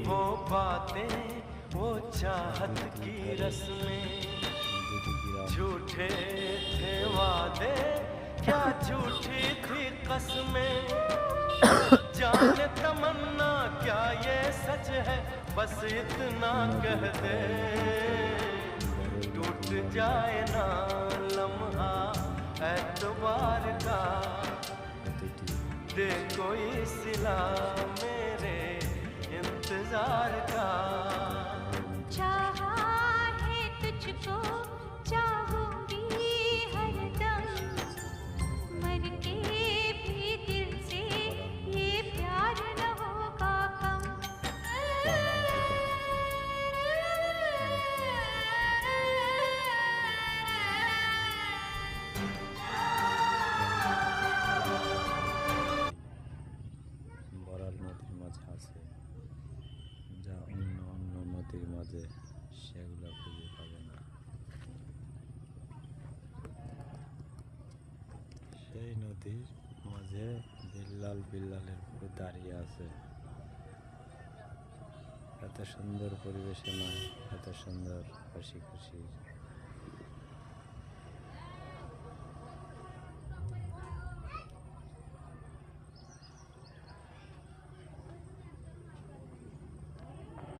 वो बातें वो चाहत की रस्में, झूठे थे वादे क्या झूठी थी कसमें, जाने तमन्ना क्या ये सच है, बस इतना कह दे टूट जाए ना लम्हा एतबार का, दे कोई सिला मेरे इंतजार का। चाहा है तुझको चाहूंगी हरदम, मर के भी दिल से ये प्यार न होगा कम। বড়াল নদীর মাঝে আছে যা অন্য অন্য নদীর মাঝে সেগুলো খুঁজে পাবে না। সেই নদীর মাঝে বিল্লাল বিল্লালের উপরে দাঁড়িয়ে আছে। এত সুন্দর পরিবেশে নয়, এত সুন্দর হাসি খুশি